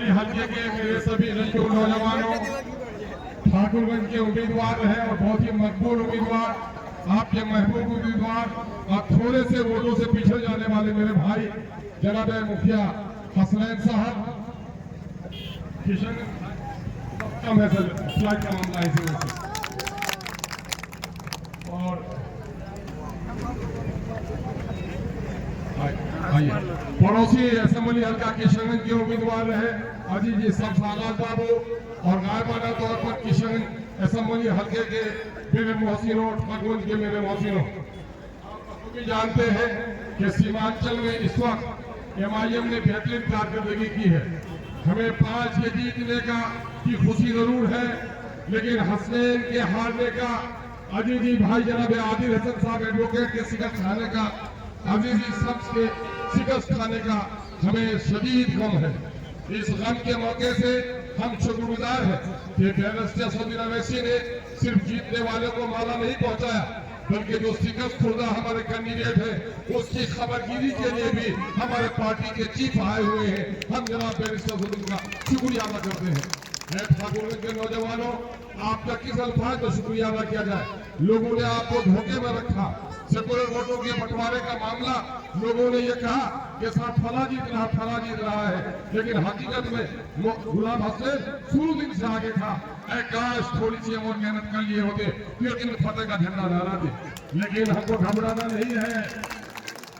हल्के के मेरे सभी नौजवानों, ठाकुरगंज के उम्मीदवार हैं और बहुत ही मकबूल उम्मीदवार, आपके महबूब उम्मीदवार, आप थोड़े से वोटों से पीछे जाने वाले मेरे भाई जनाब मुखिया हसनैन साहब, किशन कम है सर, फ्लाइट का मामला है इसी वजह से। और आइए पड़ोसी असेंबली हल्का किशनगंज के उम्मीदवार रहे अजीत जी सब सालात बाबू और गायबाना तौर पर किशनगंज असेंबली हल्के के मेरे मोहसिनों, ठाकुरगंज के मेरे मोहसिनों, आप भी जानते हैं कि सीमांचल में इस वक्त MIM ने बेहतरीन कारकर्दगी की है। हमें 5 के जीतने की खुशी जरूर है, लेकिन हसनैन के हारने का, अजीत जी भाई जनाब आदिल हसन साहब एडवोकेट के शिकस्त खाने का, अजीजी शख्स के शिकस्त खाने का हमें शदीद गम है। इस गम के मौके से हम शुक्रगुजार हैं कि बैरिस्टर सदीर अवैसी ने सिर्फ जीतने वालों को माला नहीं पहुंचाया, बल्कि जो शिकस्त खुर्दा हमारे कैंडिडेट है उसकी खबरगिरी के लिए भी हमारे पार्टी के चीफ आए हुए हैं। हम जनाब बैरिस्टर सदीर का शुक्रिया अदा करते हैं। ठाकुरगंज के नौजवानों, आपका किस अल्फाज में शुक्रिया अदा किया जाए। लोगों ने आपको धोखे में रखा, सेकुलर वोटों के बंटवारे का मामला, लोगों ने ये कहा कि सर फला जीत रहा है, लेकिन हकीकत में गुलाम हसनैन शुरू दिन से आगे था। काश थोड़ी सी और मेहनत कर लिए होते, लेकिन फतेह का झंडा लहराते। लेकिन हमको घबराना नहीं है,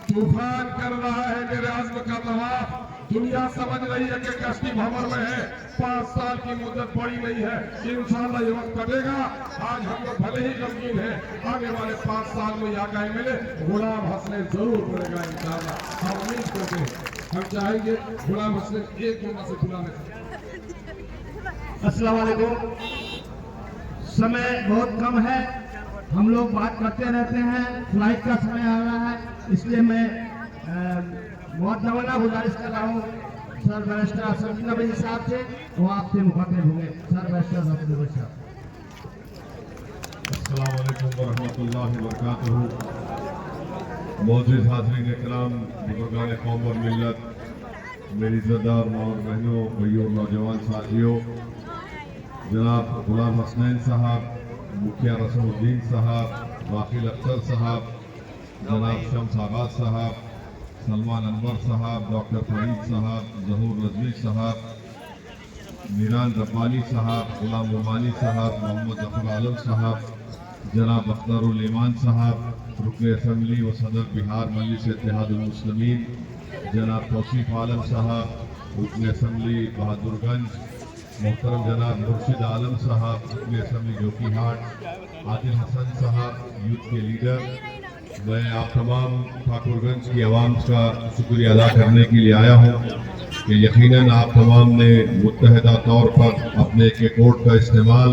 तूफान कर रहा है मेरे आज़्म का तवाफ। दुनिया समझ रही है कि कश्ती भंवर में है, 5 साल की मुद्दत बड़ी नहीं है, इंशाअल्लाह ये वक्त कटेगा। आज हम लोग भले ही गमगीन हैं, आगे वाले 5 साल में यहाँ का MLA गुलाम हसनैन जरूर बनेगा इंशाअल्लाह। हम उम्मीद करते हैं, हम चाहेंगे गुलाम हसनैन एक जुम्मा से बुलाने। अस्सलाम वालेकुम। समय बहुत कम है, हम लोग बात करते रहते हैं, फ्लाइट का समय आ रहा है, इसलिए मैं मुअद्दबना गुजारिश कर रहा हूँ सर बैरिस्टर असद नबी साहब से, वो आपसे मुखातिब होंगे। सर बैरिस्टर असद नबी साहब। अस्सलाम वालेकुम वरहमतुल्लाहि वबरकातुहू। मौजूद हाज़रीन इकराम, बुजुर्गान कौम और मिल्लत, मेरी इज़्ज़तदार माँ और बहनों, भाइयों और नौजवान साथियों, जनाब गुलाम हसनैन साहब, मुखिया रसूलुद्दीन साहब, वाकिल अख्तर साहब, जनाब शम्स आगाज साहब, सलमान अनवर साहब, डॉक्टर फरीद साहब, ज़हूर रज़वी साहब, मीरान रब्बानी साहब, गुलाम रुमानी साहब, मोहम्मद जफर आलम साहब, जनाब अख्तरुल ईमान साहब, रुकन असम्बली व सदर बिहार मजलिस इत्तेहादुल मुस्लिमीन, जनाब तौसीफ आलम साहब, रुकन असम्बली बहादुरगंज, मोहतरम जनाब मुर्शिद आलम साहब, रुकन असम्बली जोकीहाट, आदिल हसन साहब, यूथ के लीडर, मैं आप तमाम ठाकुरगंज की आवाम का शुक्रिया अदा करने के लिए आया हूँ कि यकीनन आप तमाम ने मुत्तहदा तौर पर अपने एक वोट का इस्तेमाल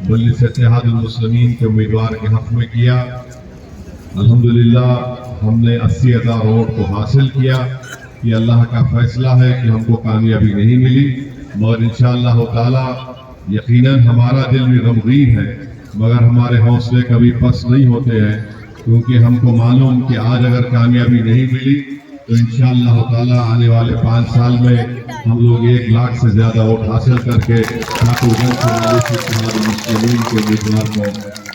मजलिस इत्तेहादुल मुस्लिमीन के उम्मीदवार के हक़ में किया। अल्हम्दुलिल्लाह हमने 80,000 वोट को हासिल किया। ये अल्लाह का फैसला है कि हमको कामयाबी नहीं मिली, मगर इंशाअल्लाह ताला यकीनन हमारा दिल भी गमगीन है, मगर हमारे हौसले कभी पस्त नहीं होते हैं, क्योंकि हमको मालूम कि आज अगर कामयाबी नहीं मिली तो इंशाअल्लाह ताला आने वाले 5 साल में हम लोग 1 लाख से ज़्यादा वोट हासिल करके ठाकुरगंज के मुस्लिमीन के उम्मीदवार को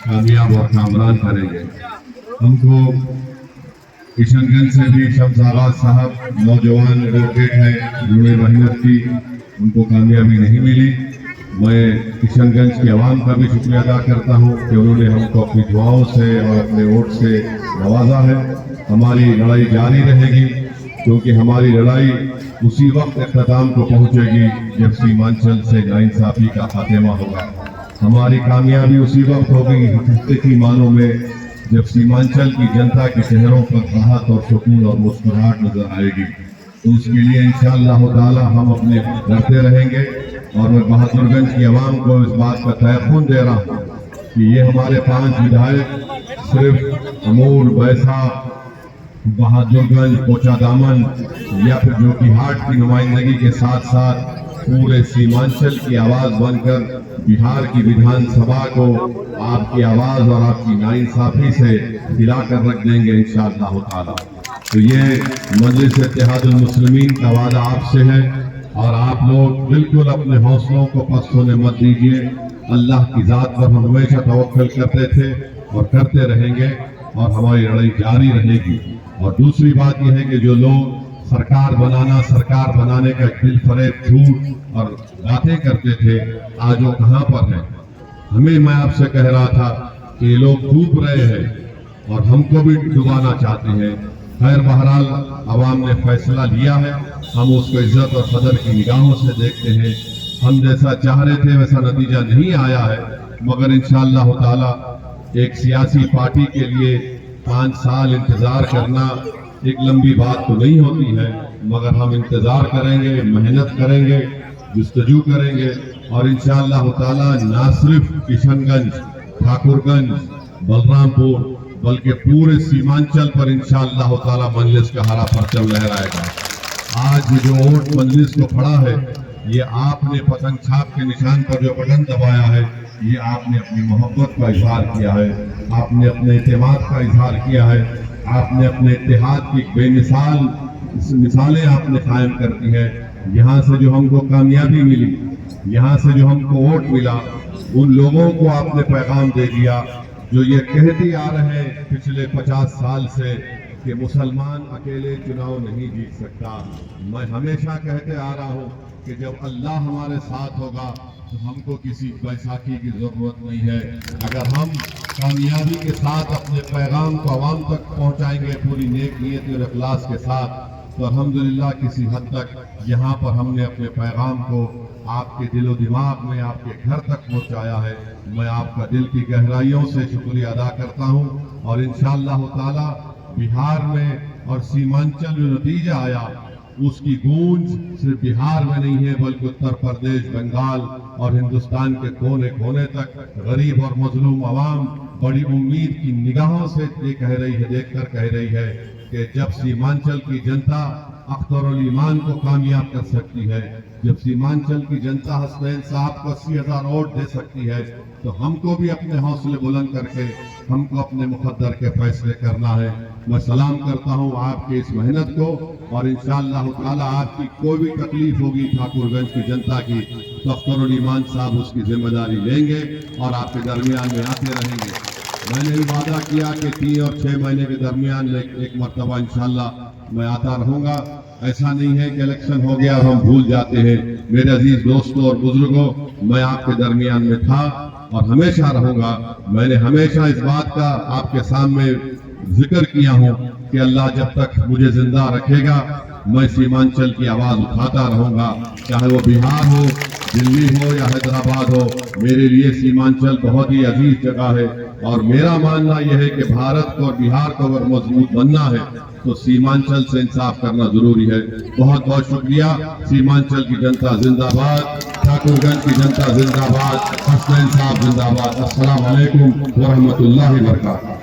कामयाब और कामरान करेंगे। हमको किशनगंज से भी शम्स आगाज साहब नौजवान एडवोकेट हैं, जिन्होंने मेहनत की, उनको कामयाबी नहीं मिली। मैं किशनगंज की आवाम का भी शुक्रिया अदा करता हूँ कि उन्होंने हमको अपनी दुआओं से और अपने वोट से नवाजा है। हमारी लड़ाई जारी रहेगी, क्योंकि हमारी लड़ाई उसी वक्त इख्तिताम को पहुँचेगी जब सीमांचल से नाइंसाफ़ी का खात्मा होगा। हमारी कामयाबी उसी वक्त होगी हकीकती मानों में जब सीमांचल की जनता के चेहरों पर राहत और सुकून और मुस्कुराहट नजर आएगी। तो उसके लिए इंशाअल्लाह ताला हम अपने करते रहेंगे। और मैं बहादुरगंज की आवाम को इस बात का तयक़ुन दे रहा हूँ कि ये हमारे 5 विधायक सिर्फ अमूर, बैसा, बहादुरगंज, कोचा दामन या फिर जोकीहाट की नुमाइंदगी के साथ साथ पूरे सीमांचल की आवाज बनकर बिहार की विधानसभा को आपकी आवाज और आपकी नाइंसाफी से हिलाकर रख देंगे इंशाअल्लाह ताला। तो ये मजलिस इत्तेहादुल मुस्लिमीन का वादा आपसे है और आप लोग बिल्कुल अपने हौसलों को पस्त होने मत दीजिए। अल्लाह की जात पर हम हमेशा तवक्कुल करते थे और करते रहेंगे और हमारी लड़ाई जारी रहेगी। और दूसरी बात यह है कि जो लोग सरकार बनाने का दिल फरेब झूठ और बातें करते थे, आज वो कहाँ पर है? हमें, मैं आपसे कह रहा था कि ये लोग डूब रहे हैं और हमको भी डुबाना चाहते हैं। खैर बहरहाल अवाम ने फैसला लिया है, हम उसको इज्जत और कदर की निगाहों से देखते हैं। हम जैसा चाह रहे थे वैसा नतीजा नहीं आया है, मगर इंशाअल्लाह ताला एक सियासी पार्टी के लिए 5 साल इंतजार करना एक लंबी बात तो नहीं होती है, मगर हम इंतजार करेंगे, मेहनत करेंगे, जुस्तजू करेंगे और इंशाअल्लाह ताला ना सिर्फ किशनगंज, ठाकुरगंज, बलरामपुर बल्कि पूरे सीमांचल पर इंशाअल्लाह ताला मजलिस का हरा परचम लहराएगा। आज जो वोट मजलिस को पड़ा है, ये आपने पतंग छाप के निशान पर जो बटन दबाया है, ये आपने अपनी मोहब्बत का इजहार किया है, आपने अपने एतमाद का इजहार किया है, आपने अपने इत्तेहाद की बेमिसाल मिसालें आपने कायम कर दी है। यहाँ से जो हमको कामयाबी मिली, यहाँ से जो हमको वोट मिला, उन लोगों को आपने पैगाम दे दिया जो ये कहते आ रहे हैं पिछले 50 साल से कि मुसलमान अकेले चुनाव नहीं जीत सकता। मैं हमेशा कहते आ रहा हूँ कि जब अल्लाह हमारे साथ होगा तो हमको किसी बैसाखी की जरूरत नहीं है। अगर हम कामयाबी के साथ अपने पैगाम को आवाम तक पहुंचाएंगे पूरी नेक नीयत और इखलास के साथ, तो अल्हम्दुलिल्लाह किसी हद तक यहाँ पर हमने अपने पैगाम को आपके दिलो दिमाग में, आपके घर तक पहुंचाया है। मैं आपका दिल की गहराइयों से शुक्रिया अदा करता हूँ और इंशाअल्लाह ताला बिहार में और सीमांचल में नतीजा आया, उसकी गूंज सिर्फ बिहार में नहीं है बल्कि उत्तर प्रदेश, बंगाल और हिंदुस्तान के कोने कोने तक गरीब और मजलूम आवाम बड़ी उम्मीद की निगाहों से ये कह रही है, देखकर कह रही है कि जब सीमांचल की जनता अख्तरुल ईमान को कामयाब कर सकती है, जब सीमांचल की जनता हसनैन साहब को 80,000 वोट दे सकती है, तो हमको भी अपने हौसले बुलंद करके हमको अपने मुकद्दर के फैसले करना है। मैं सलाम करता हूँ आपके इस मेहनत को और इंशाअल्लाह ताला आपकी कोई भी तकलीफ होगी ठाकुरगंज की जनता की, तो अख्तरुल ईमान साहब उसकी जिम्मेदारी लेंगे और आपके दरमियान में आते रहेंगे। मैंने भी वादा किया कि 3 और 6 महीने के दरमियान में एक मरतबा इंशाअल्लाह मैं आता रहूंगा। ऐसा नहीं है कि इलेक्शन हो गया और हम भूल जाते हैं। मेरे अजीज दोस्तों और बुजुर्गों, मैं आपके दरमियान में था और हमेशा रहूंगा। मैंने हमेशा इस बात का आपके सामने जिक्र किया हूँ कि अल्लाह जब तक मुझे जिंदा रखेगा मैं सीमांचल की आवाज उठाता रहूंगा, चाहे वो बिहार हो, दिल्ली हो या हैदराबाद हो। मेरे लिए सीमांचल बहुत ही अजीज जगह है और मेरा मानना यह है कि भारत को और बिहार को अगर मजबूत बनना है तो सीमांचल से इंसाफ करना जरूरी है। बहुत बहुत शुक्रिया। सीमांचल की जनता जिंदाबाद, ठाकुरगंज की जनता जिंदाबाद, हसनैन साहब जिंदाबाद। अस्सलाम वालेकुम व रहमतुल्लाहि व बरकातहू।